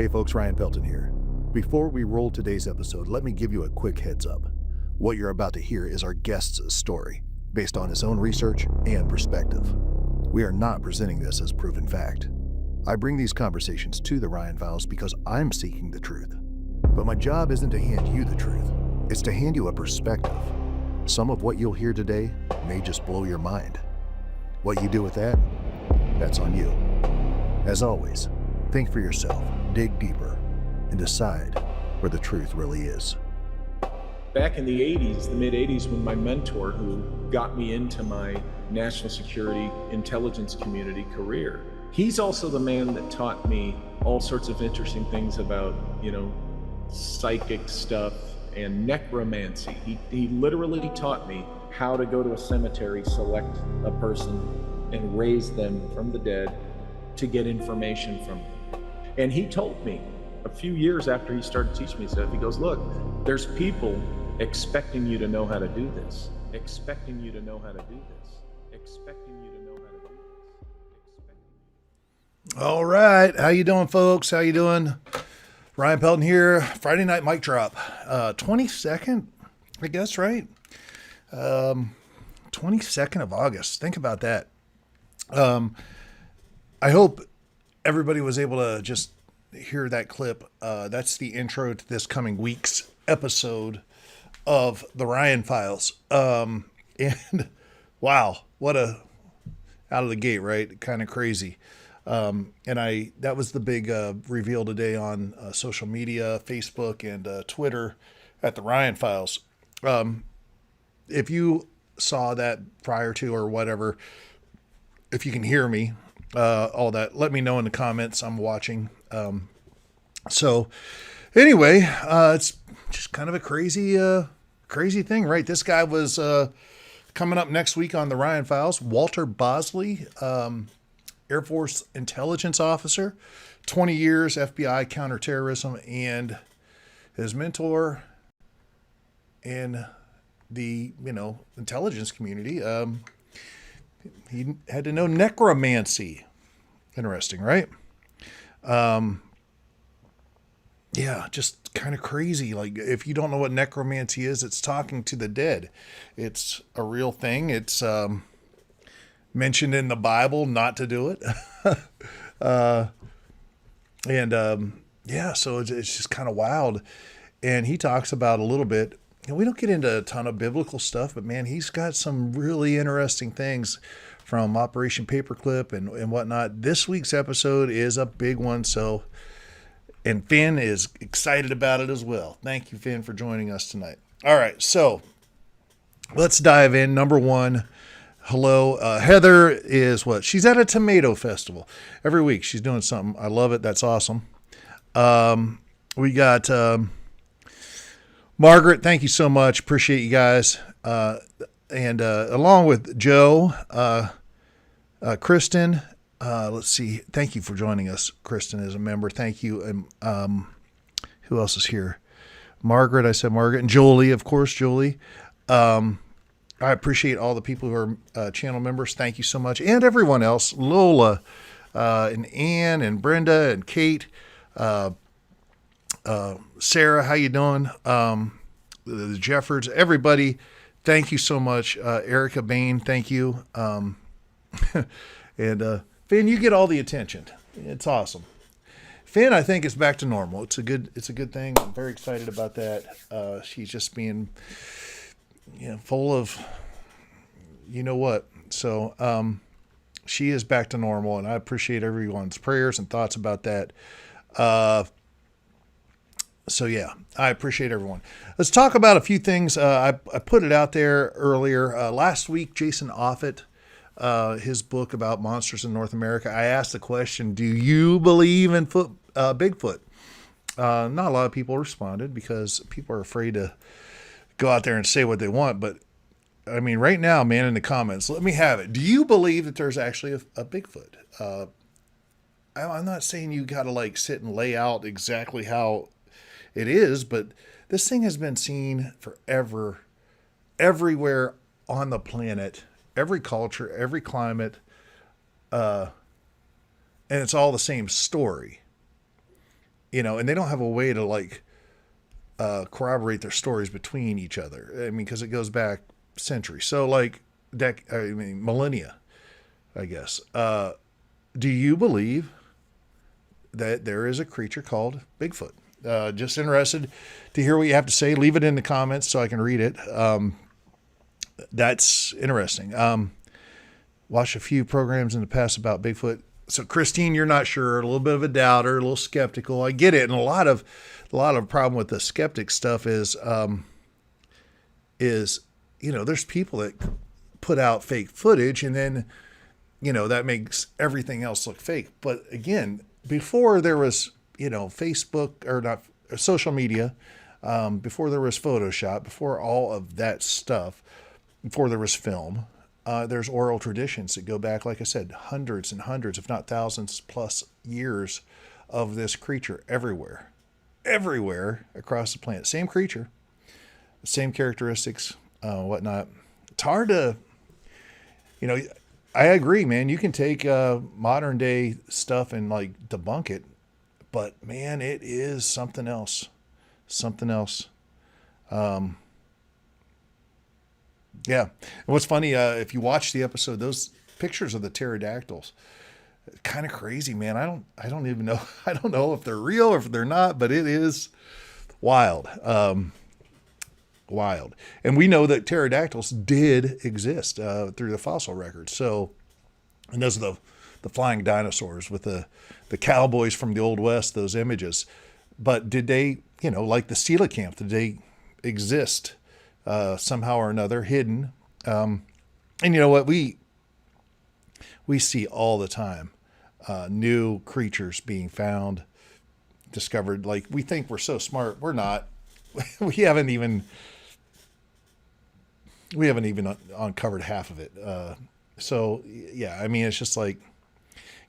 Hey folks, Ryan Pelton here. Before we roll today's episode, let me give you a quick heads up. What you're about to hear is our guest's story, based on his own research and perspective. We are not presenting this as proven fact. I bring these conversations to the Ryan Files because I'm seeking the truth. But my job isn't to hand you the truth, it's to hand you a perspective. Some of what you'll hear today may just blow your mind. What you do with that, that's on you. As always, think for yourself, dig deeper, and decide where the truth really is. Back in the 80s, the mid-80s, when my mentor, who got me into my national security intelligence community career, he's also the man that taught me all sorts of interesting things about, psychic stuff and necromancy. He literally taught me how to go to a cemetery, select a person, and raise them from the dead to get information from them. And he told me a few years after he started teaching me stuff, he goes, look, there's people expecting you to know how to do this, expecting you to know how to do this, expecting you to know how to do this. All right. How you doing, folks? How you doing? Ryan Pelton here. Friday night mic drop. 22nd, I guess, right? 22nd of August. Think about that. I hope everybody was able to just hear that clip. That's the intro to this coming week's episode of the Ryan Files. And wow, what a out of the gate, right? Kind of crazy. And that was the big reveal today on social media, Facebook and Twitter at the Ryan Files. If you saw that prior to or whatever, if you can hear me, all that, let me know in the comments. I'm watching. So anyway, it's just kind of a crazy thing, right? This guy was coming up next week on the Ryan Files. Walter Bosley, Air Force intelligence officer, 20 years FBI counterterrorism, and his mentor in the, intelligence community. He had to know necromancy. Interesting, right? Yeah, just kind of crazy. Like, if you don't know what necromancy is, it's talking to the dead. It's a real thing. It's mentioned in the Bible not to do it. So it's just kind of wild. And he talks about a little bit, and we don't get into a ton of biblical stuff, but man, he's got some really interesting things from Operation Paperclip and whatnot. This week's episode is a big one. And Finn is excited about it as well. Thank you, Finn, for joining us tonight. All right, so let's dive in. Number one, hello. Heather is what? She's at a tomato festival. Every week she's doing something. I love it. That's awesome. We got Margaret. Thank you so much. Appreciate you guys. And along with Joe, Kristen, let's see. Thank you for joining us. Kristen is a member. Thank you. And who else is here? Margaret. I said Margaret. And Jolie, of course, Jolie. I appreciate all the people who are channel members. Thank you so much. And everyone else. Lola, and Ann, and Brenda, and Kate, Sarah, how you doing? The Jeffords, everybody. Thank you so much. Erica Bain, thank you. And Finn, you get all the attention. It's awesome. Finn, I think, is back to normal. It's a good thing. I'm very excited about that. She's just being, full of, what. So she is back to normal, and I appreciate everyone's prayers and thoughts about that. So yeah, I appreciate everyone. Let's talk about a few things. I put it out there earlier. Last week, Jason Offutt, his book about monsters in North America, I asked the question, do you believe in Bigfoot? Not a lot of people responded because people are afraid to go out there and say what they want. But I mean, right now, man, in the comments, let me have it. Do you believe that there's actually a Bigfoot? I'm not saying you got to sit and lay out exactly how it is, but this thing has been seen forever, everywhere on the planet, every culture, every climate, and it's all the same story. and they don't have a way to like corroborate their stories between each other. I mean, because it goes back centuries. So like millennia, I guess. Do you believe that there is a creature called Bigfoot? Just interested to hear what you have to say. Leave it in the comments so I can read it. That's interesting. Watched a few programs in the past about Bigfoot. So Christine, you're not sure, a little bit of a doubter, a little skeptical. I get it. And a lot of problem with the skeptic stuff is, there's people that put out fake footage and then, that makes everything else look fake. But again, before there was, Facebook or not social media, before there was Photoshop, before all of that stuff, before there was film, there's oral traditions that go back, like I said, hundreds and hundreds, if not thousands plus years of this creature everywhere across the planet. Same creature, same characteristics, whatnot. It's hard to, I agree, man. You can take modern day stuff and like debunk it, but man, it is something else. Yeah. And what's funny, if you watch the episode, those pictures of the pterodactyls, kind of crazy, man. I don't even know. I don't know if they're real or if they're not, but it is wild. Wild. And we know that pterodactyls did exist through the fossil record. So, and those are the flying dinosaurs with the cowboys from the Old West, those images. But did they, like the coelacanth, did they exist somehow or another, hidden? And you know what? We see all the time new creatures being found, discovered. Like, we think we're so smart. We're not. we haven't even uncovered half of it. So yeah, I mean, it's just like,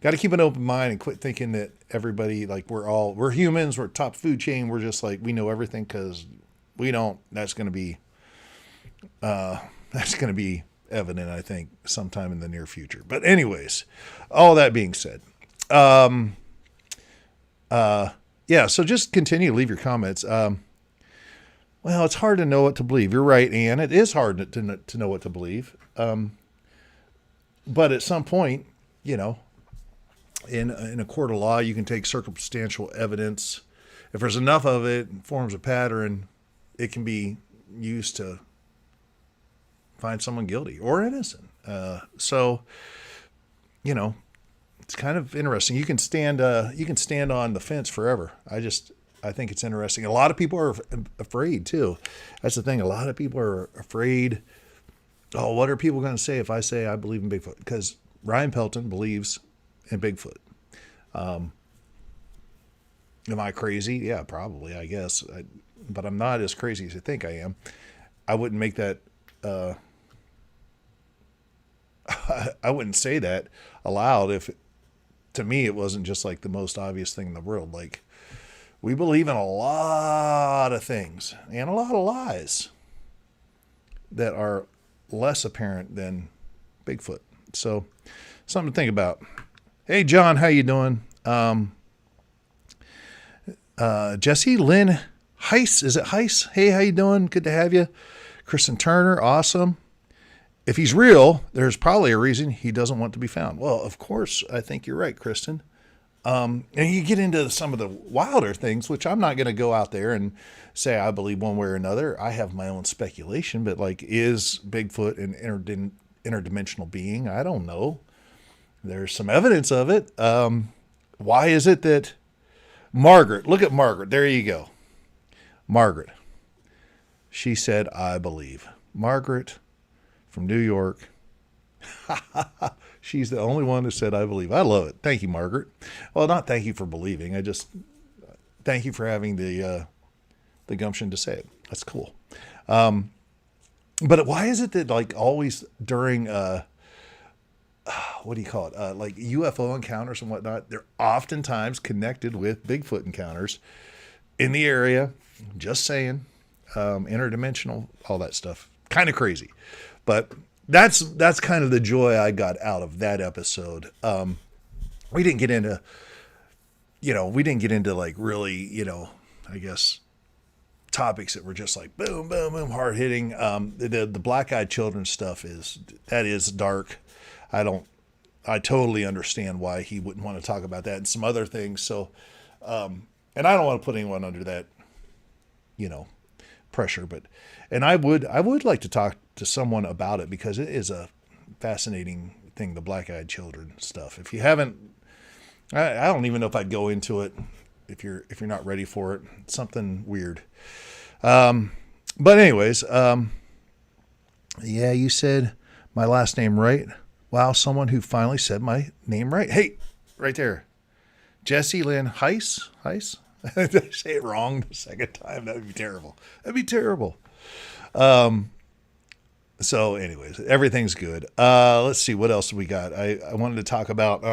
got to keep an open mind and quit thinking that everybody, like, we're humans, we're top food chain. We're just like, we know everything, because we don't. That's going to be evident, I think, sometime in the near future. But anyways, all that being said, yeah, so just continue to leave your comments. Well, it's hard to know what to believe. You're right, Ann. It is hard to know what to believe. But at some point, in a court of law, you can take circumstantial evidence. If there's enough of it, and forms a pattern, it can be used to find someone guilty or innocent. So, it's kind of interesting. You can stand on the fence forever. I think it's interesting. A lot of people are afraid too. That's the thing. A lot of people are afraid. Oh, what are people going to say if I say I believe in Bigfoot? Because Ryan Pelton believes in Bigfoot. Am I crazy? Yeah, probably, I guess. But I'm not as crazy as I think I am. I wouldn't make that, I wouldn't say that aloud if, to me, it wasn't just like the most obvious thing in the world. Like, we believe in a lot of things and a lot of lies that are less apparent than Bigfoot. So, something to think about. Hey, John, how you doing? Jesse Lynn Heiss, is it Heiss? Hey, how you doing? Good to have you. Kristen Turner, awesome. If he's real, there's probably a reason he doesn't want to be found. Well, of course, I think you're right, Kristen. And you get into some of the wilder things, which I'm not going to go out there and say I believe one way or another. I have my own speculation, but like, is Bigfoot an interdimensional being? I don't know. There's some evidence of it. Why is it that Margaret, look at Margaret. There you go. Margaret. She said, I believe. Margaret from New York. She's the only one who said, I believe. I love it. Thank you, Margaret. Well, not thank you for believing. I just thank you for having the gumption to say it. That's cool. But why is it that, like, always during, what do you call it? Like UFO encounters and whatnot, they're oftentimes connected with Bigfoot encounters in the area. Just saying, interdimensional, all that stuff. Kind of crazy. But that's kind of the joy I got out of that episode. We didn't get into we didn't get into like really, I guess topics that were just like boom, boom, boom, hard hitting. The black-eyed children stuff is dark. I totally understand why he wouldn't want to talk about that and some other things. So, and I don't want to put anyone under that, pressure, and I would like to talk to someone about it because it is a fascinating thing, the black-eyed children stuff. If you haven't, I don't even know if I'd go into it if you're not ready for it. It's something weird. But anyways, yeah, you said my last name right. Wow, someone who finally said my name right. Hey, right there. Jesse Lynn Heiss. Did I say it wrong the second time? That would be terrible. So anyways, everything's good. Let's see, what else we got? I wanted to talk about,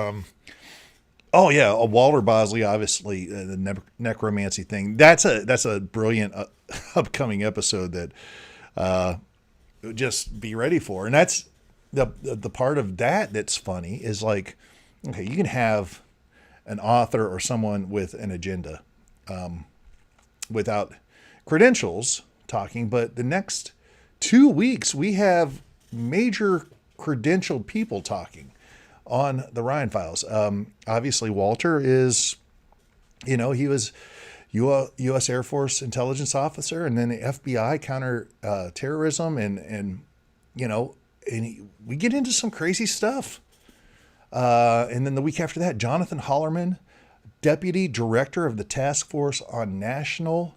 Walter Bosley, obviously, the necromancy thing. That's a brilliant upcoming episode that just be ready for. And that's the part of that's funny is like, okay, you can have an author or someone with an agenda without credentials talking, but the next 2 weeks we have major credentialed people talking on the Ryan Files. Obviously Walter is, he was U.S. Air Force intelligence officer and then the FBI counter terrorism and we get into some crazy stuff. And then the week after that, Jonathan Hollerman, Deputy Director of the Task Force on National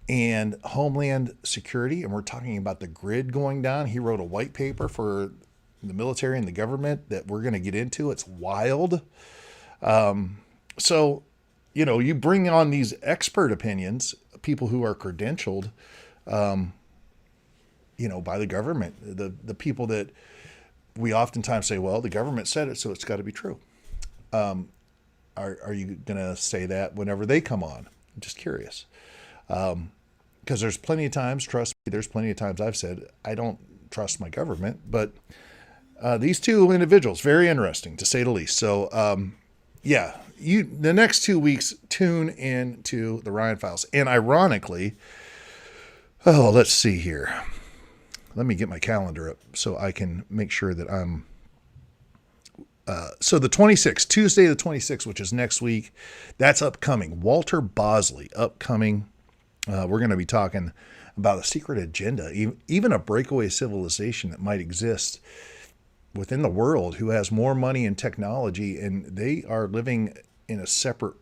and Homeland Security. And we're talking about the grid going down. He wrote a white paper for the military and the government that we're going to get into. It's wild. So, you bring on these expert opinions, people who are credentialed, by the government, the people that we oftentimes say, well, the government said it, so it's got to be true. Are you going to say that whenever they come on? I'm just curious. Because there's plenty of times, trust me, there's plenty of times I've said, I don't trust my government, but these two individuals, very interesting to say the least. So, the next 2 weeks, tune in to the Ryan Files. And ironically, let's see here. Let me get my calendar up so I can make sure that I'm... So the 26th, Tuesday the 26th, which is next week, that's upcoming. Walter Bosley, upcoming. We're going to be talking about a secret agenda, even a breakaway civilization that might exist within the world who has more money and technology, and they are living in a separate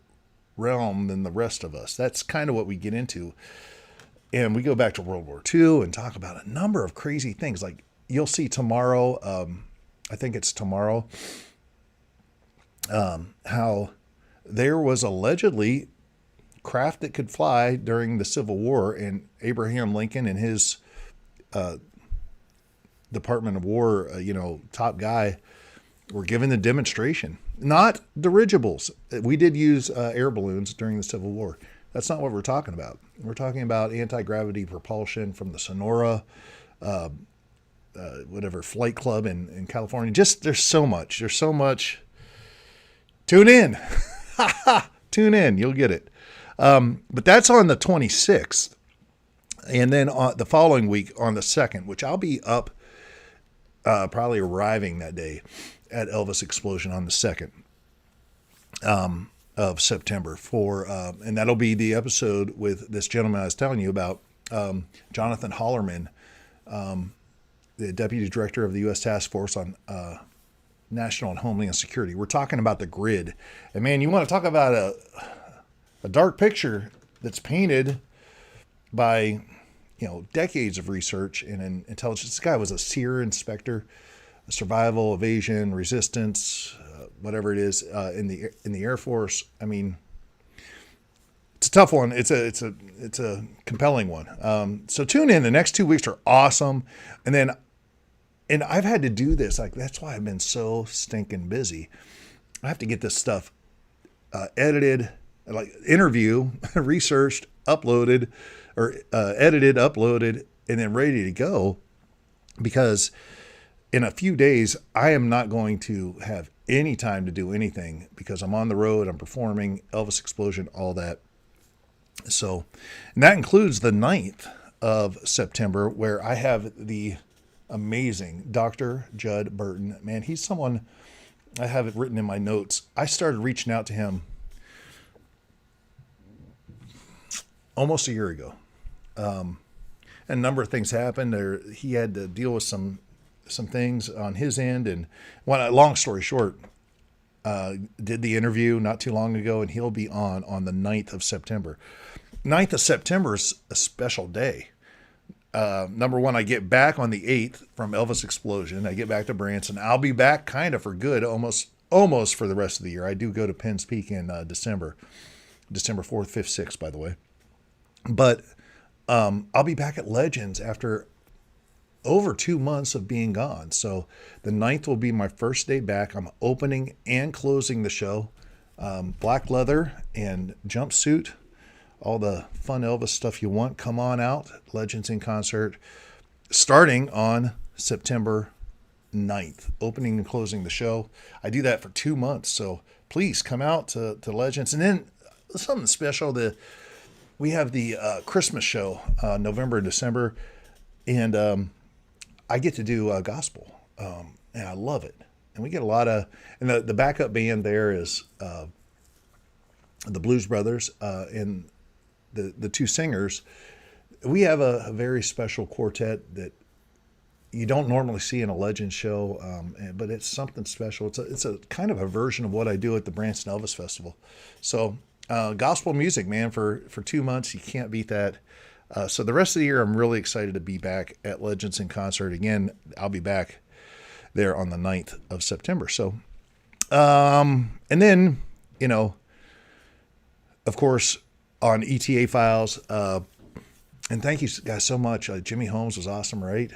realm than the rest of us. That's kind of what we get into. And we go back to World War II and talk about a number of crazy things. Like you'll see tomorrow, I think it's tomorrow, how there was allegedly craft that could fly during the Civil War, and Abraham Lincoln and his Department of War, top guy, were given the demonstration. Not dirigibles. We did use air balloons during the Civil War. That's not what we're talking about. We're talking about anti-gravity propulsion from the Sonora, flight club in California. Just, there's so much. Tune in. Tune in. You'll get it. But that's on the 26th. And then on the following week on the 2nd, which I'll be up, probably arriving that day at ELVIS Explosion on the 2nd of September and that'll be the episode with this gentleman I was telling you about, Jonathan Hollerman, the Deputy Director of the U.S. Task Force on National and Homeland Security. We're talking about the grid. And man, you want to talk about a dark picture that's painted by, decades of research and intelligence. This guy was a SEER inspector, survival, evasion, resistance, whatever it is, in the Air Force. I mean, it's a tough one. It's a compelling one. So tune in. The next 2 weeks are awesome. And I've had to do this. Like, that's why I've been so stinking busy. I have to get this stuff edited, like interview, researched, uploaded, or edited, uploaded, and then ready to go. Because in a few days, I am not going to have any time to do anything because I'm on the road, I'm performing, Elvis Explosion, all that. So, and that includes the 9th of September, where I have the amazing Dr. Judd Burton. Man, he's someone, I have it written in my notes. I started reaching out to him almost a year ago. A number of things happened there. He had to deal with some things on his end. And long story short, did the interview not too long ago, and he'll be on the 9th of September. 9th of September is a special day. Number one, I get back on the 8th from Elvis Explosion. I get back to Branson. I'll be back kind of for good, almost for the rest of the year. I do go to Penn's Peak in December 4th, 5th, 6th, by the way. But I'll be back at Legends after over 2 months of being gone. So the 9th will be my first day back. I'm opening and closing the show. Black leather and jumpsuit, all the fun Elvis stuff you want. Come on out. Legends in concert starting on September 9th, opening and closing the show. I do that for 2 months. So please come out to Legends. And then something special, we have the Christmas show, November and December. And I get to do gospel, and I love it. And we get a lot of, and the backup band there is the Blues Brothers and the two singers. We have a very special quartet that you don't normally see in a Legend show, but it's something special. It's a kind of a version of what I do at the Branson Elvis Festival. So gospel music, man, for 2 months, you can't beat that. So the rest of the year, I'm really excited to be back at Legends in concert. Again, I'll be back there on the 9th of September. So, and then, of course, on ETA Files, and thank you guys so much. Jimmy Holmes was awesome, right?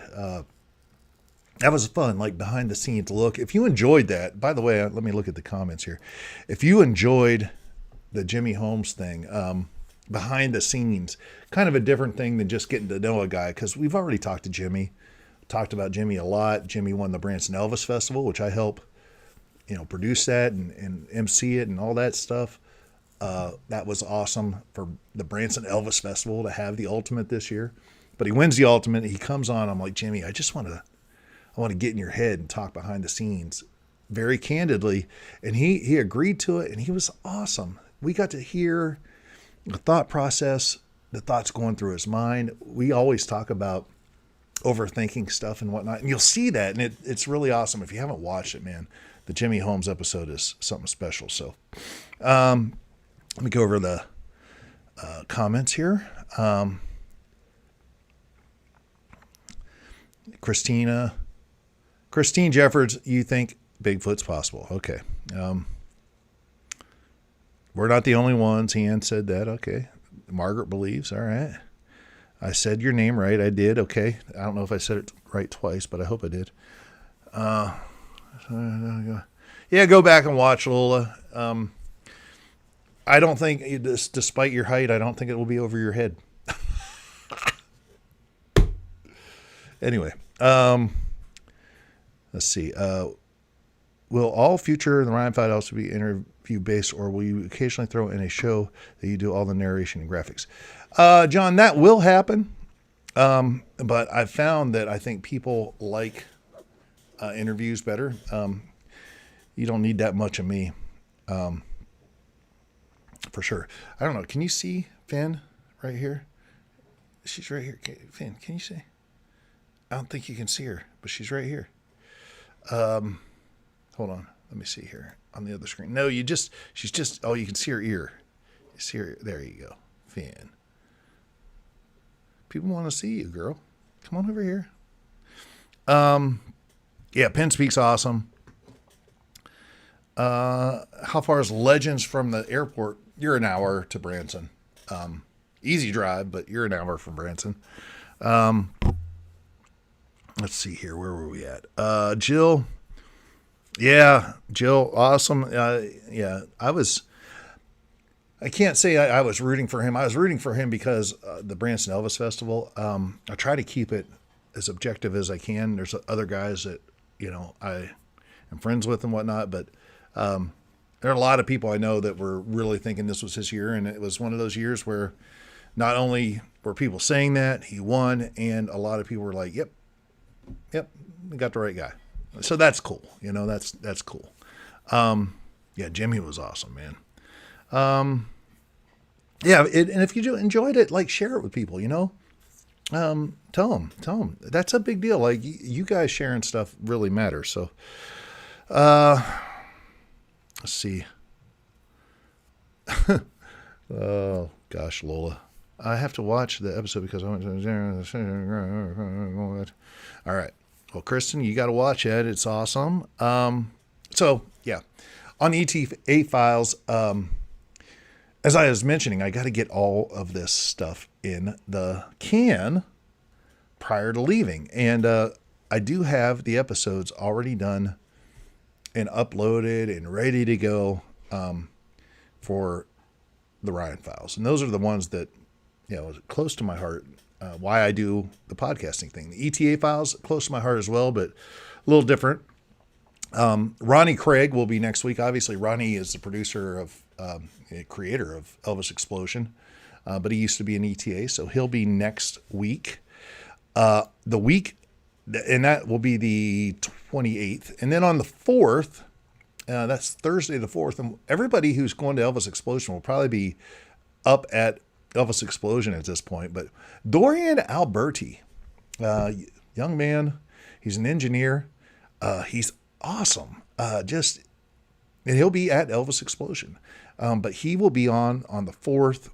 That was fun, like behind the scenes look. If you enjoyed that, by the way, let me look at the comments here. If you enjoyed the Jimmy Holmes thing, behind the scenes, kind of a different thing than just getting to know a guy, because we've already talked to Jimmy, talked about Jimmy a lot. Jimmy won the Branson Elvis Festival, which I help, produce that and MC it and all that stuff. That was awesome for the Branson Elvis Festival to have the ultimate this year. But he wins the ultimate. He comes on. I'm like, Jimmy, I want to get in your head and talk behind the scenes very candidly. And he agreed to it, and he was awesome. We got to hear the thought process, the thoughts going through his mind. We always talk about overthinking stuff and whatnot, and you'll see that, and it's really awesome. If you haven't watched it, man, the Jimmy Holmes episode is something special. So let me go over the comments here. Christine Jeffords, you think Bigfoot's possible? Okay. We're not the only ones. Han said that. Okay. Margaret believes. All right. I said your name right. I did. Okay. I don't know if I said it right twice, but I hope I did. Yeah, go back and watch, Lola. I don't think, despite your height, I don't think it will be over your head. Anyway, let's see. Will all future The Ryan Files be interview based, or will you occasionally throw in a show that you do all the narration and graphics? John, that will happen. But I've found that I think people like interviews better. You don't need that much of me, for sure. I don't know. Can you see Finn right here? She's right here. Finn, can you see? I don't think you can see her, but she's right here. Hold on. Let me see here on the other screen. No, you can see her ear. You see her. There you go. Finn. People want to see you, girl. Come on over here. Yeah, Penn Peak's awesome. How far is Legends from the airport? You're an hour to Branson. Easy drive, but you're an hour from Branson. Let's see here. Where were we at? Jill. Yeah, Jill. Awesome. Yeah, I can't say I was rooting for him. I was rooting for him because the Branson Elvis Festival, I try to keep it as objective as I can. There's other guys that I am friends with and whatnot, but there are a lot of people I know that were really thinking this was his year, and it was one of those years where not only were people saying that he won, and a lot of people were like, "Yep, we got the right guy." So that's cool. That's cool. Yeah, Jimmy was awesome, man. Yeah, and if you enjoyed it, like, share it with people. Tell them. That's a big deal. Like, you guys sharing stuff really matters. So, let's see. Oh gosh, Lola, I have to watch the episode because I went to. All right. Well, Kristen, you got to watch it. It's awesome. So yeah, on ETA Files. As I was mentioning, I got to get all of this stuff in the can prior to leaving. And I do have the episodes already done and uploaded and ready to go for the Ryan Files. And those are the ones that, close to my heart, why I do the podcasting thing. The ETA Files, close to my heart as well, but a little different. Ronnie Craig will be next week. Obviously, Ronnie is the producer of, creator of ELVIS Explosion, but he used to be an ETA, so he'll be next week. The week, and that will be the 28th. And then on the 4th, that's Thursday the 4th, and everybody who's going to ELVIS Explosion will probably be up at ELVIS Explosion at this point. But Dorian Alberti, young man, he's an engineer. He's awesome. And he'll be at ELVIS Explosion. But he will be on the 4th.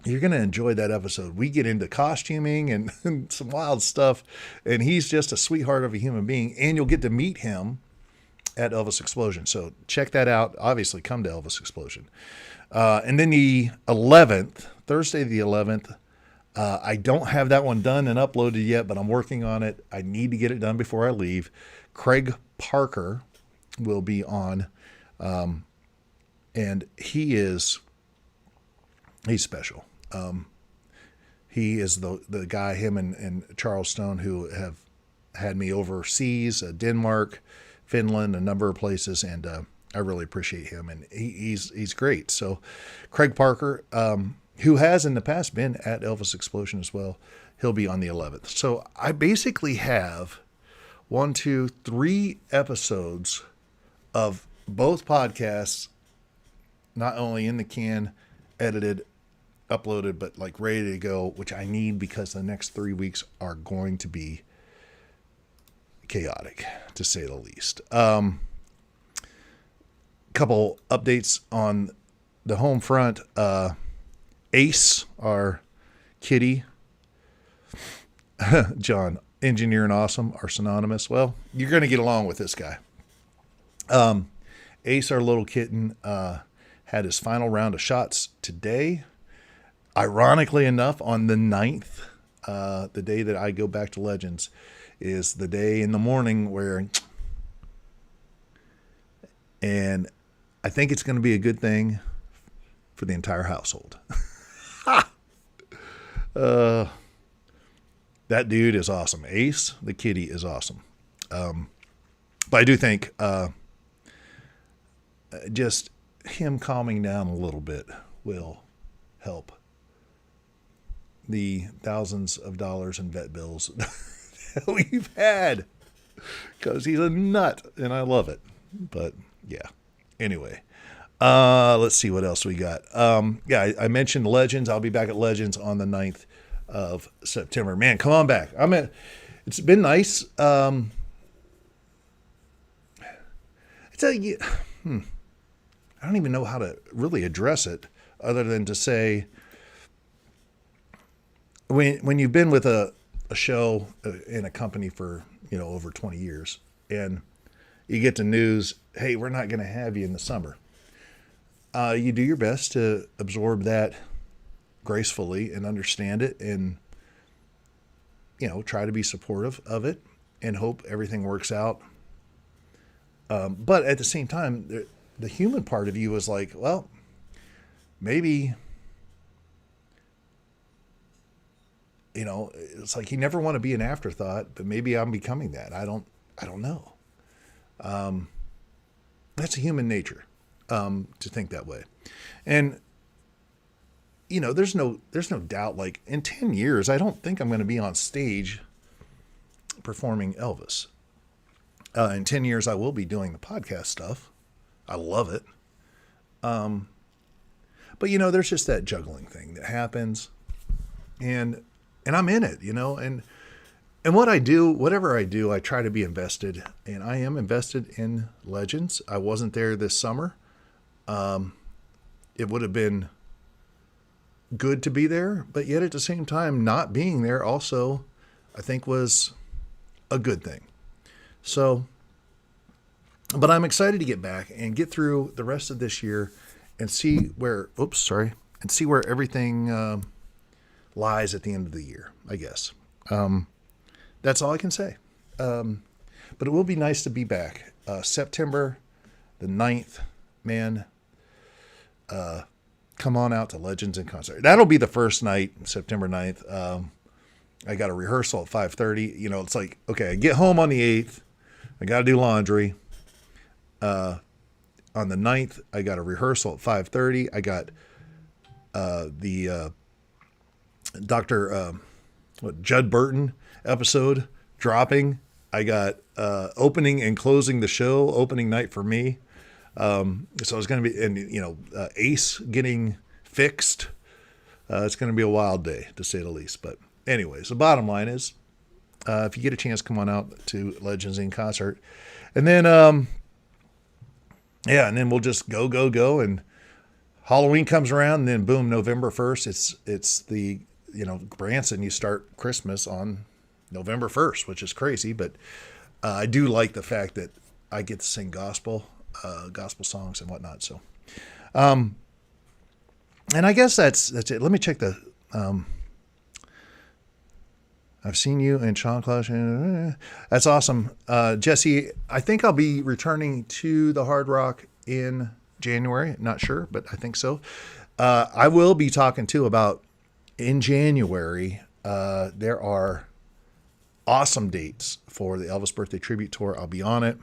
You're going to enjoy that episode. We get into costuming and some wild stuff, and he's just a sweetheart of a human being, and you'll get to meet him at ELVIS Explosion. So check that out. Obviously, come to ELVIS Explosion. And then the 11th, Thursday the 11th, I don't have that one done and uploaded yet, but I'm working on it. I need to get it done before I leave. Craig Parker will be on, and he's special. He is the guy, him and Charles Stone, who have had me overseas, Denmark, Finland, a number of places, and I really appreciate him, and he's great. So Craig Parker, who has in the past been at ELVIS Explosion as well, he'll be on the 11th. So I basically have 1, 2, 3 episodes of both podcasts, not only in the can, edited, uploaded, but like ready to go, which I need because the next 3 weeks are going to be chaotic, to say the least. Couple updates on the home front. Ace, our kitty, John, engineer and awesome, are synonymous. Well, you're going to get along with this guy. Ace, our little kitten, had his final round of shots today. Ironically enough, on the 9th, the day that I go back to Legends, is the day in the morning where, and I think it's going to be a good thing for the entire household. That dude is awesome. Ace, the kitty, is awesome. But I do think just him calming down a little bit will help the thousands of dollars in vet bills that we've had, because he's a nut and I love it. But yeah, anyway, let's see what else we got. I mentioned Legends. I'll be back at Legends on the 9th of September. Man, come on back. It's been nice. I don't even know how to really address it other than to say, when you've been with a show in a company for, over 20 years, and you get the news, hey, we're not going to have you in the summer. You do your best to absorb that gracefully and understand it, and, try to be supportive of it and hope everything works out. But at the same time, the human part of you is like, well, maybe, it's like you never want to be an afterthought, but maybe I'm becoming that. I don't know. That's a human nature, to think that way. And, there's no doubt, like in 10 years, I don't think I'm going to be on stage performing Elvis. In 10 years, I will be doing the podcast stuff. I love it. But there's just that juggling thing that happens, and I'm in it, and what I do, whatever I do, I try to be invested, and I am invested in Legends. I wasn't there this summer. It would have been good to be there, but yet at the same time, not being there also, I think, was a good thing. So, but I'm excited to get back and get through the rest of this year and see where, everything lies at the end of the year, I guess. That's all I can say. But it will be nice to be back. September the 9th, man, come on out to Legends in Concert. That'll be the first night, September 9th. I got a rehearsal at 5:30. It's like, okay, I get home on the 8th. I got to do laundry. On the 9th, I got a rehearsal at 5:30. I got the Dr. Judd Burton episode dropping. I got opening and closing the show, opening night for me. So it's going to be, and Ace getting fixed. It's going to be a wild day, to say the least. But anyways, the bottom line is, if you get a chance, come on out to Legends in Concert. And then, and then we'll just go. And Halloween comes around, and then boom, November 1st, it's the, Branson, you start Christmas on November 1st, which is crazy. But I do like the fact that I get to sing gospel songs and whatnot. So, and I guess that's it. Let me check the, I've seen you in Sean Clash. That's awesome. Jesse, I think I'll be returning to the Hard Rock in January. Not sure, but I think so. I will be talking too about in January. There are awesome dates for the Elvis Birthday Tribute Tour. I'll be on it.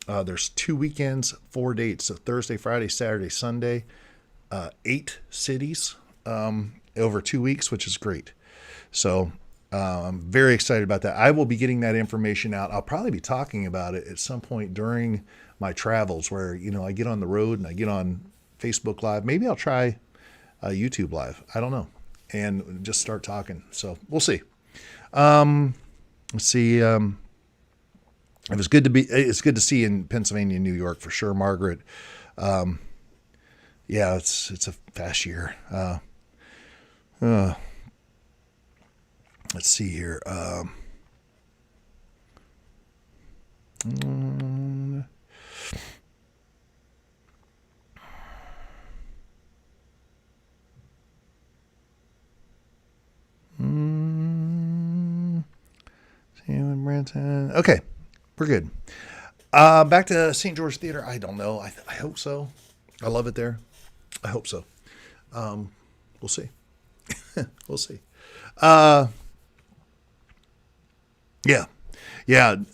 There's 2 weekends, 4 dates. So Thursday, Friday, Saturday, Sunday, 8 cities, over 2 weeks, which is great. So, I'm very excited about that. I will be getting that information out. I'll probably be talking about it at some point during my travels where, I get on the road and I get on Facebook Live. Maybe I'll try YouTube Live. I don't know. And just start talking. So we'll see. Let's see. It's good to see you in Pennsylvania and New York for sure, Margaret. Yeah, it's a fast year. Let's see here. Branson. Okay, we're good. Back to St. George Theater. I don't know. I hope so. I love it there. I hope so. We'll see. We'll see. Yeah.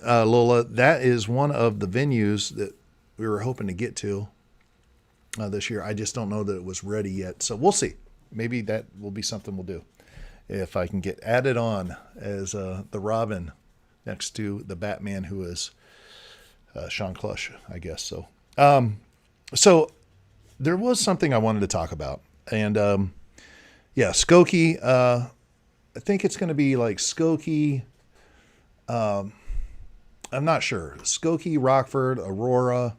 Lola, that is one of the venues that we were hoping to get to this year. I just don't know that it was ready yet. So we'll see. Maybe that will be something we'll do. If I can get added on as the Robin next to the Batman, who is Sean Clush, I guess. So, so there was something I wanted to talk about. And Skokie, I think it's going to be like Skokie. I'm not sure. Skokie, Rockford, Aurora,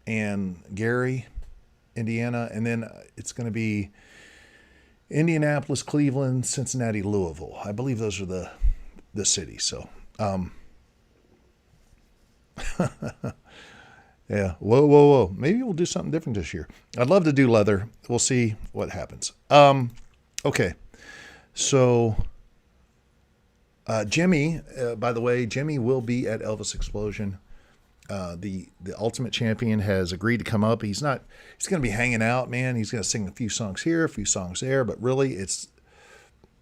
and Gary, Indiana. And then it's going to be Indianapolis, Cleveland, Cincinnati, Louisville. I believe those are the cities. So, yeah. Whoa. Maybe we'll do something different this year. I'd love to do leather. We'll see what happens. Okay. So, Jimmy, by the way, Jimmy will be at ELVIS Explosion. The Ultimate Champion has agreed to come up. He's going to be hanging out, man. He's going to sing a few songs here, a few songs there, but really it's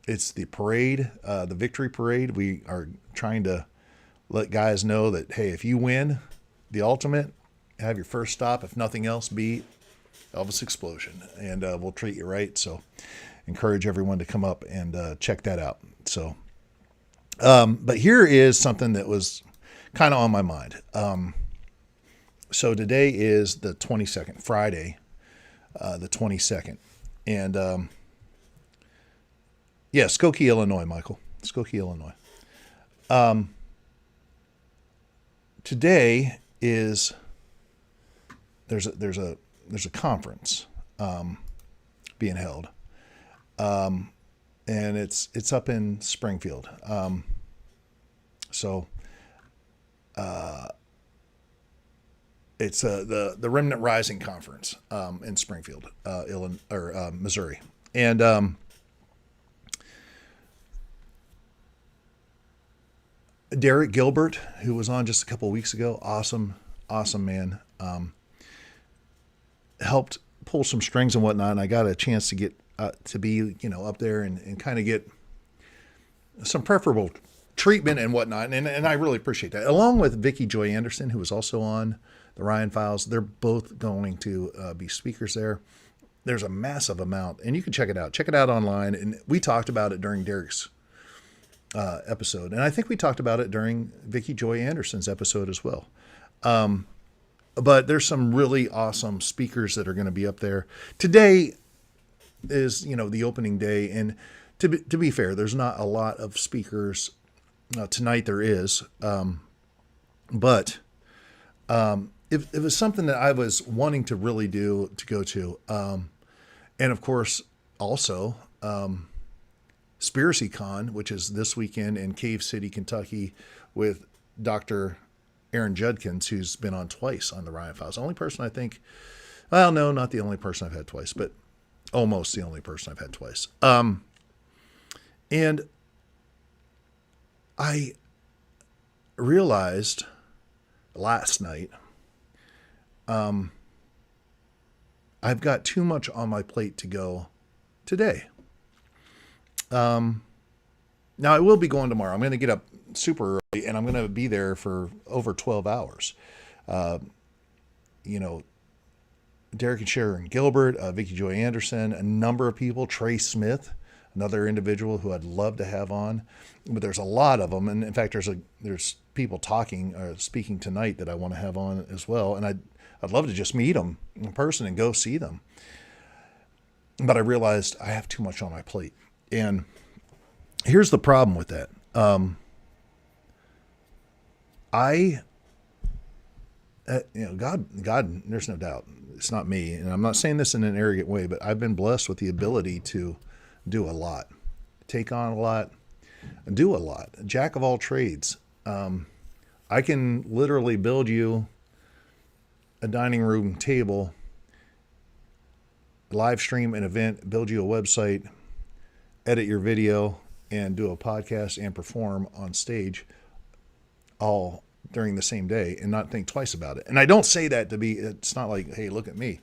the parade, the victory parade. We are trying to let guys know that, hey, if you win, the ultimate, have your first stop, if nothing else, be ELVIS Explosion, and we'll treat you right. So encourage everyone to come up and check that out. So, but here is something that was kind of on my mind. So today is the 22nd, Friday, the 22nd. And yeah, Skokie, Illinois, Michael. Skokie, Illinois. Today is there's a conference being held, and it's up in Springfield. So it's the Remnant Rising Conference in Springfield, Missouri, and Derek Gilbert, who was on just a couple of weeks ago, awesome man, helped pull some strings and whatnot, and I got a chance to get to be up there and kind of get some preferable treatment and whatnot, and I really appreciate that. Along with Vicki Joy Anderson, who was also on the Ryan Files, they're both going to be speakers there. There's a massive amount, and you can check it out. Check it out online, and we talked about it during Derek's episode, and I think we talked about it during Vicki Joy Anderson's episode as well. But there's some really awesome speakers that are going to be up there. Today is, the opening day, and to be fair, there's not a lot of speakers. Tonight there is, but it was something that I was wanting to really go to, and of course also Spiracy Con, which is this weekend in Cave City, Kentucky, with Dr. Aaron Judkins, who's been on twice on the Ryan Files. The only person I think, well, no, not the only person I've had twice, but almost the only person I've had twice. And I realized last night, I've got too much on my plate to go today. Now I will be going tomorrow. I'm going to get up super early, and I'm going to be there for over 12 hours. Derek and Sharon Gilbert, Vicki Joy Anderson, a number of people, Trey Smith, another individual who I'd love to have on, but there's a lot of them. And in fact, there's people speaking tonight that I want to have on as well. And I'd love to just meet them in person and go see them. But I realized I have too much on my plate. And here's the problem with that. God, there's no doubt it's not me. And I'm not saying this in an arrogant way, but I've been blessed with the ability to do a lot, take on a lot, do a lot, jack of all trades. I can literally build you a dining room table, live stream an event, build you a website, edit your video, and do a podcast and perform on stage all during the same day and not think twice about it. And I don't say that it's not like, hey, look at me.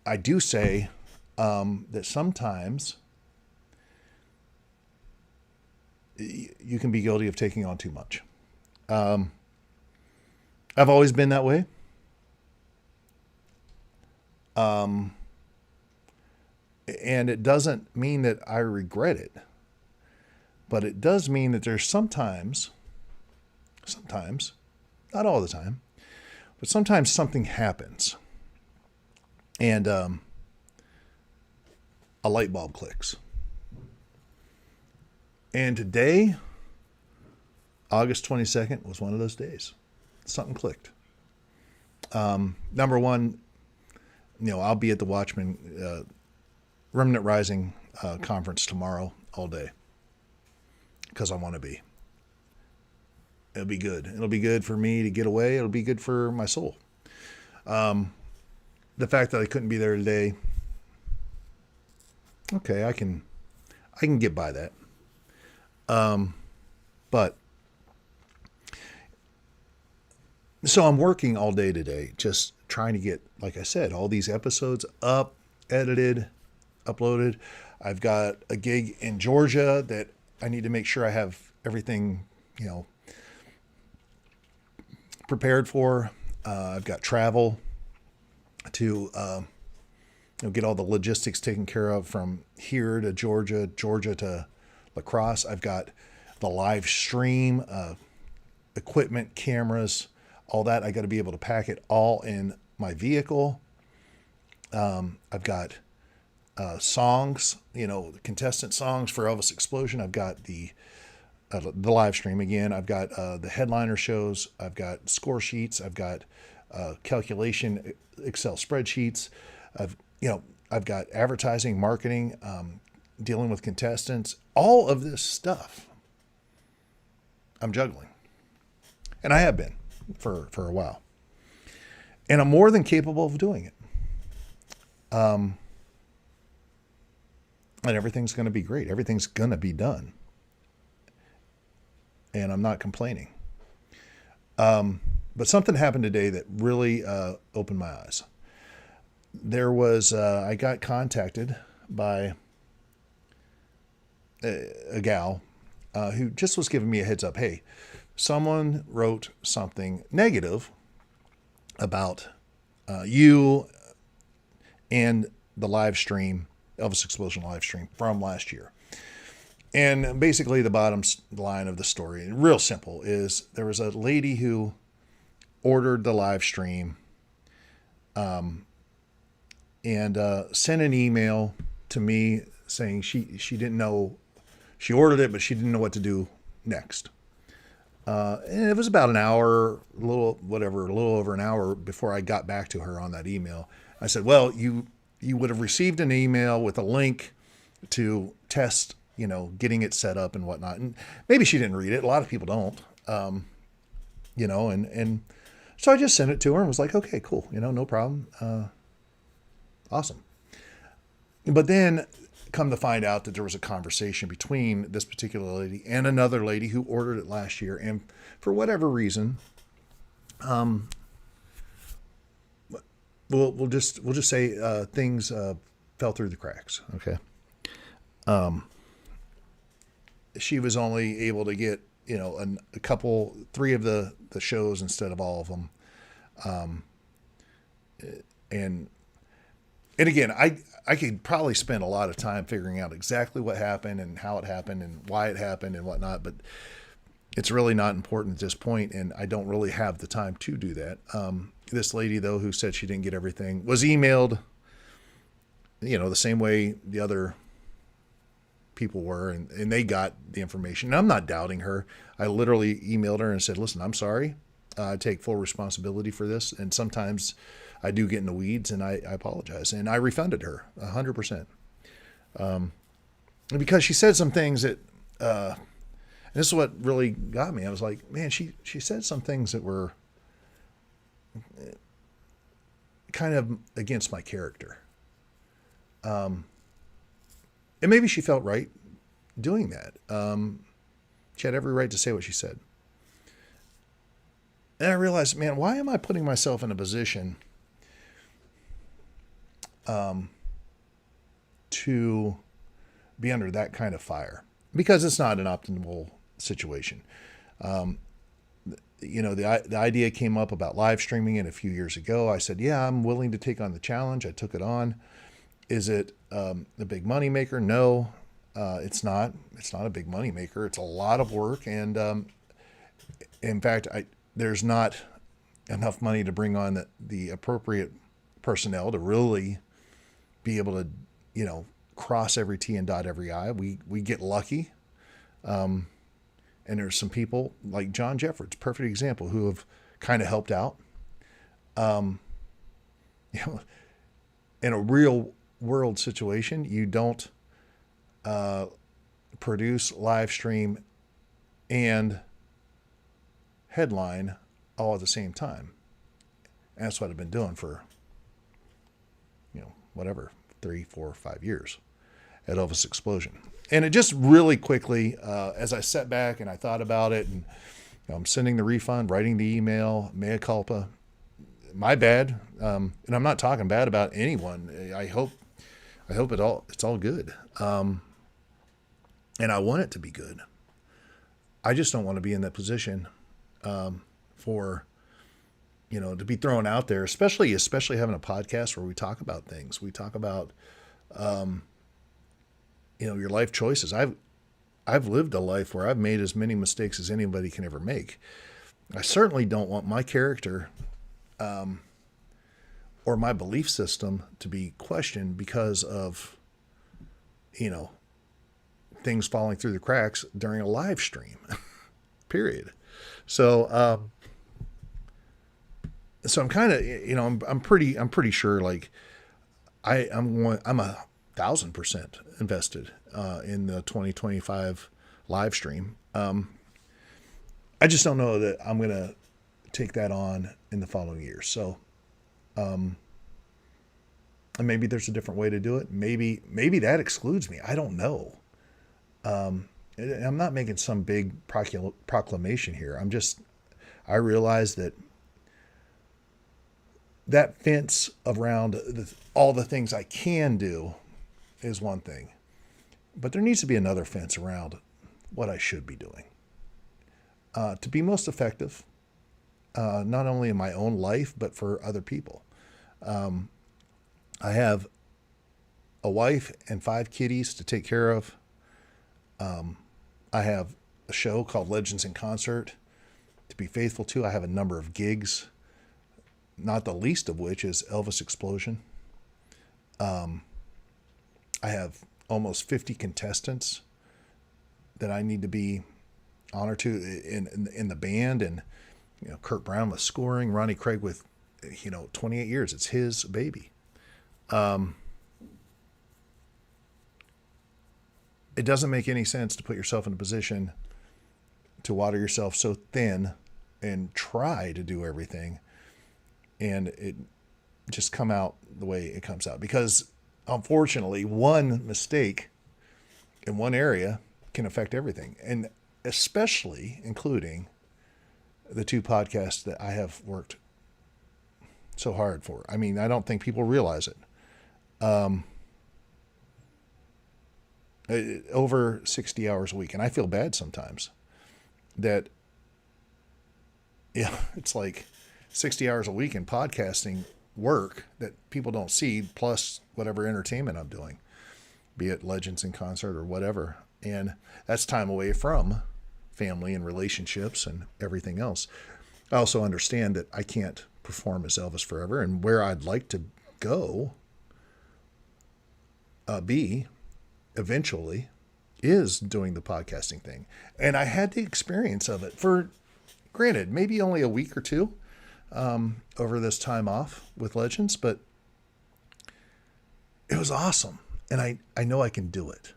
I do say that sometimes you can be guilty of taking on too much. I've always been that way. And it doesn't mean that I regret it, but it does mean that there's sometimes, not all the time, but sometimes something happens and a light bulb clicks. And today, August 22nd, was one of those days. Something clicked. Number one, I'll be at the Watchman Remnant Rising conference tomorrow all day because I want to be. It'll be good. It'll be good for me to get away. It'll be good for my soul. The fact that I couldn't be there today, okay, I can get by that. But so I'm working all day today, just trying to get, like I said, all these episodes up, edited, uploaded. I've got a gig in Georgia that I need to make sure I have everything, prepared for. I've got travel to get all the logistics taken care of from here to Georgia, Georgia to La Crosse. I've got the live stream, equipment, cameras, all that. I got to be able to pack it all in my vehicle. I've got songs, contestant songs for Elvis Explosion. I've got the live stream again. I've got the headliner shows. I've got score sheets. I've got calculation Excel spreadsheets. I've got advertising, marketing, dealing with contestants. All of this stuff I'm juggling, and I have been for a while, and I'm more than capable of doing it. And everything's going to be great. Everything's going to be done. And I'm not complaining. But something happened today that really opened my eyes. There was, I got contacted by a gal who just was giving me a heads up. Hey, someone wrote something negative about you and the live stream, Elvis Explosion live stream from last year. And basically the bottom line of the story, real simple, is there was a lady who ordered the live stream and sent an email to me saying she didn't know, she ordered it, but she didn't know what to do next. And it was about an hour, a little over an hour before I got back to her on that email. I said, well, you would have received an email with a link to test, getting it set up and whatnot. And maybe she didn't read it. A lot of people don't, and so I just sent it to her and was like, okay, cool. No problem. Awesome. But then come to find out that there was a conversation between this particular lady and another lady who ordered it last year. And for whatever reason, we'll just say things fell through the cracks. Okay. She was only able to get three of the shows instead of all of them. And again, I could probably spend a lot of time figuring out exactly what happened and how it happened and why it happened and whatnot, but it's really not important at this point, and I don't really have the time to do that. This lady, though, who said she didn't get everything, was emailed, the same way the other people were, and they got the information. And I'm not doubting her. I literally emailed her and said, listen, I'm sorry. I take full responsibility for this, and sometimes I do get in the weeds, and I apologize. And I refunded her 100%. Because she said some things that, and this is what really got me. I was like, man, she said some things that were kind of against my character. And maybe she felt right doing that. She had every right to say what she said. And I realized, man, why am I putting myself in a position to be under that kind of fire? Because it's not an optimal situation. The idea came up about live streaming it a few years ago. I said, yeah, I'm willing to take on the challenge. I took it on. Is it a big money maker? No, it's not. It's not a big money maker. It's a lot of work. And in fact, there's not enough money to bring on the appropriate personnel to really be able to, cross every T and dot every I. We get lucky. And there's some people like John Jeffords, perfect example, who have kind of helped out. In a real world situation, you don't produce, live stream, and headline all at the same time. And that's what I've been doing for, 3, 4, 5 years at Elvis Explosion. And it just really quickly, as I sat back and I thought about it, and I'm sending the refund, writing the email, mea culpa, my bad. And I'm not talking bad about anyone. I hope it's all good. And I want it to be good. I just don't want to be in that position for to be thrown out there, especially having a podcast where we talk about things. We talk about, your life choices. I've lived a life where I've made as many mistakes as anybody can ever make. I certainly don't want my character, or my belief system to be questioned because of, things falling through the cracks during a live stream, period. So, I'm kind of, I'm pretty sure, like, I'm 1,000% invested in the 2025 live stream. I just don't know that I'm gonna take that on in the following years. So, and maybe there's a different way to do it. Maybe that excludes me. I don't know. I'm not making some big proclamation here. I realize that fence around all the things I can do is one thing, but there needs to be another fence around what I should be doing to be most effective, not only in my own life, but for other people. I have a wife and 5 kitties to take care of. I have a show called Legends in Concert to be faithful to. I have a number of gigs, not the least of which is ELVIS Explosion. I have almost 50 contestants that I need to be honored to in the band, and Kurt Brown with scoring, Ronnie Craig with 28 years. It's his baby. It doesn't make any sense to put yourself in a position to water yourself so thin and try to do everything and it just come out the way it comes out, because unfortunately one mistake in one area can affect everything, and especially including the 2 podcasts that I have worked so hard for. I mean, I don't think people realize it. Over 60 hours a week. And I feel bad sometimes that, it's like 60 hours a week in podcasting work that people don't see, plus whatever entertainment I'm doing, be it Legends in Concert or whatever. And that's time away from family and relationships and everything else. I also understand that I can't perform as Elvis forever, and where I'd like to go, be eventually, is doing the podcasting thing. And I had the experience of it for, granted, maybe only a week or 2 over this time off with Legends, but it was awesome. And I know I can do it.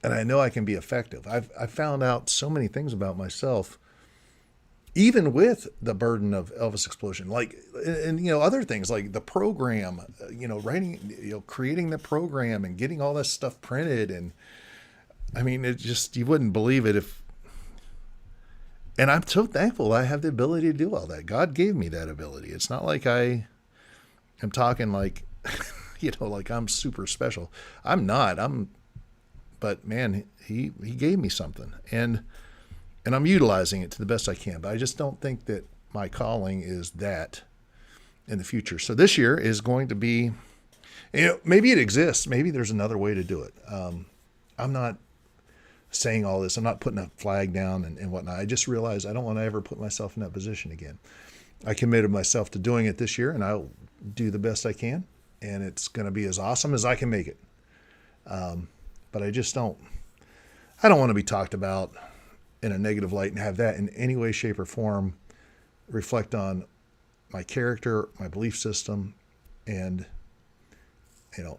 And I know I can be effective. I've found out so many things about myself, even with the burden of ELVIS Explosion, like, and other things like the program, writing, creating the program and getting all this stuff printed. And I mean, it just, you wouldn't believe it and I'm so thankful I have the ability to do all that. God gave me that ability. It's not like I am talking like, like I'm super special. I'm not. But man, he gave me something, and I'm utilizing it to the best I can. But I just don't think that my calling is that in the future. So this year is going to be, maybe it exists. Maybe there's another way to do it. I'm not saying all this. I'm not putting a flag down and whatnot. I just realized I don't want to ever put myself in that position again. I committed myself to doing it this year, and I'll do the best I can, and it's going to be as awesome as I can make it. But I don't want to be talked about in a negative light and have that in any way, shape, or form reflect on my character, my belief system, and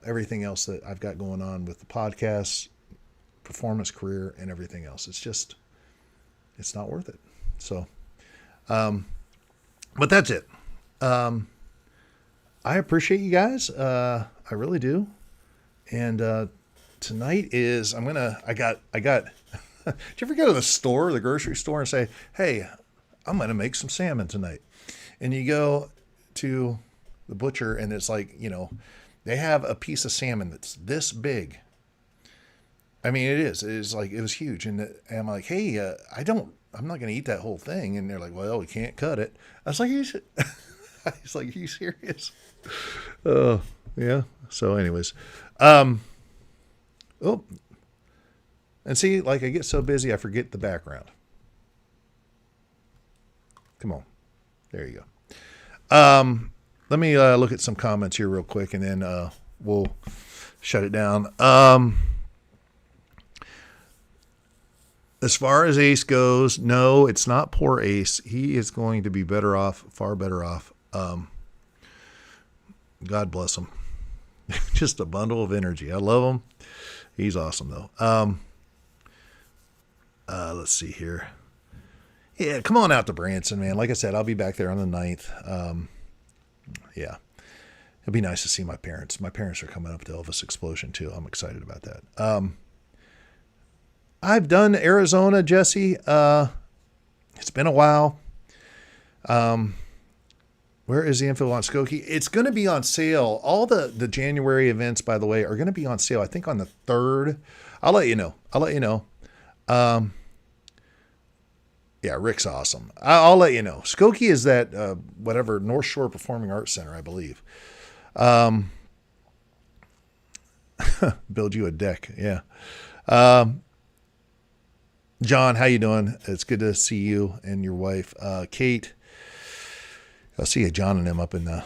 everything else that I've got going on with the podcast, performance career, and everything else. It's not worth it. So, but that's it. I appreciate you guys. I really do. And, tonight is, I got, did you ever go to the store, the grocery store, and say, hey, I'm going to make some salmon tonight? And you go to the butcher and it's like, they have a piece of salmon that's this big. I mean, it is like, it was huge. And I'm like, hey, I don't I'm not going to eat that whole thing. And they're like, well, we can't cut it. I was like, you should. He's like, are you serious? Yeah. So anyways, oh, and see, like I get so busy, I forget the background. Come on. There you go. Let me look at some comments here real quick, and then we'll shut it down. As far as Ace goes, no, it's not poor Ace. He is going to be better off, far better off. God bless him. Just a bundle of energy. I love him. He's awesome, though. Let's see here. Yeah, come on out to Branson, man. Like I said, I'll be back there on the 9th. Yeah. It'd be nice to see my parents. My parents are coming up to ELVIS Explosion, too. I'm excited about that. I've done Arizona, Jesse. It's been a while. Where is the info on Skokie? It's going to be on sale. All the January events, by the way, are going to be on sale, I think, on the 3rd. I'll let you know. Yeah, Rick's awesome. I'll let you know. Skokie is that, whatever, North Shore Performing Arts Center, I believe. Build you a deck. Yeah. John, how you doing? It's good to see you and your wife. Kate, I'll see you, John, and them up in La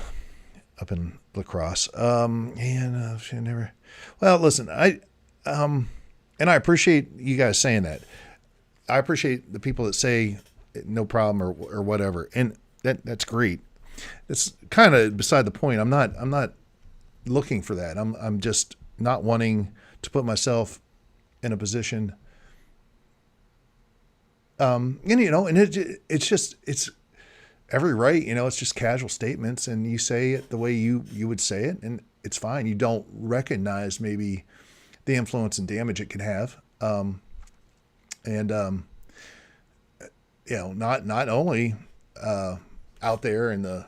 Crosse. She never. Well, listen, and I appreciate you guys saying that. I appreciate the people that say no problem or whatever, and that's great. It's kind of beside the point. I'm not looking for that. I'm just not wanting to put myself in a position. And it's every right, it's just casual statements, and you say it the way you would say it, and it's fine. You don't recognize maybe the influence and damage it can have. Not only out there in the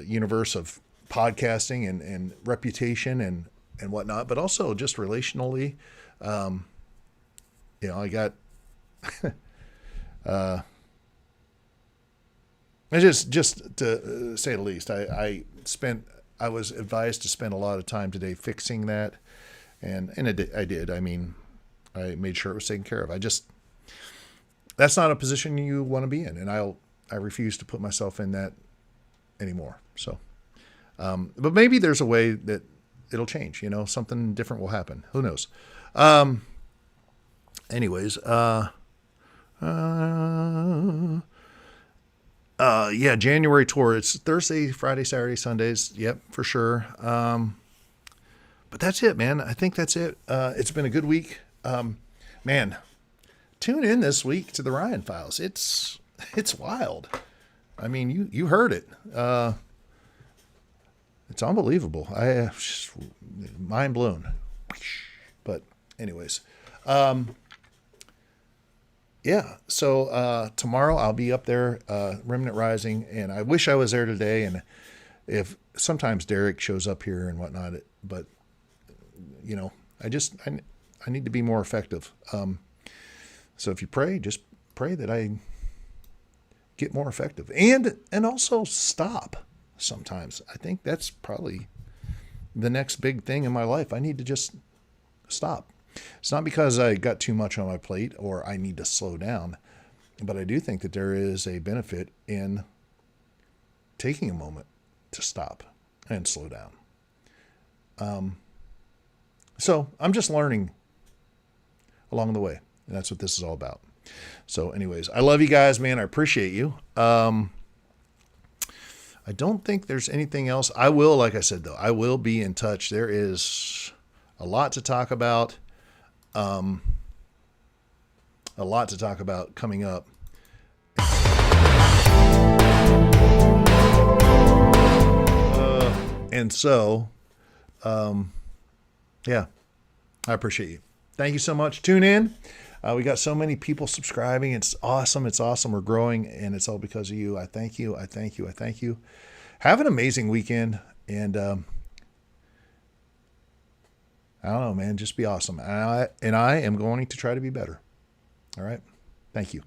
universe of podcasting and reputation and whatnot, but also just relationally. I got just to say the least, I was advised to spend a lot of time today fixing that, and I did. I mean, I made sure it was taken care of. That's not a position you want to be in, and I refuse to put myself in that anymore. So, but maybe there's a way that it'll change. Something different will happen. Who knows? Anyways, yeah, January tour. It's Thursday, Friday, Saturday, Sundays. Yep, for sure. But that's it, man. I think that's it. It's been a good week. Man, tune in this week to the Ryan Files. It's wild. I mean, you heard it. It's unbelievable. I mind blown. But anyways, yeah. So tomorrow I'll be up there, Remnant Rising, and I wish I was there today. And if sometimes Derek shows up here and whatnot, but I need to be more effective. So if you pray, just pray that I get more effective and also stop sometimes. I think that's probably the next big thing in my life. I need to just stop. It's not because I got too much on my plate or I need to slow down, but I do think that there is a benefit in taking a moment to stop and slow down. So I'm just learning along the way. And that's what this is all about. So anyways, I love you guys, man. I appreciate you. I don't think there's anything else. I will, like I said, though, I will be in touch. There is a lot to talk about. Coming up. And so, yeah, I appreciate you. Thank you so much. Tune in. We got so many people subscribing. It's awesome. It's awesome. We're growing, and it's all because of you. I thank you. I thank you. I thank you. Have an amazing weekend, and I don't know, man. Just be awesome. And I am going to try to be better. All right. Thank you.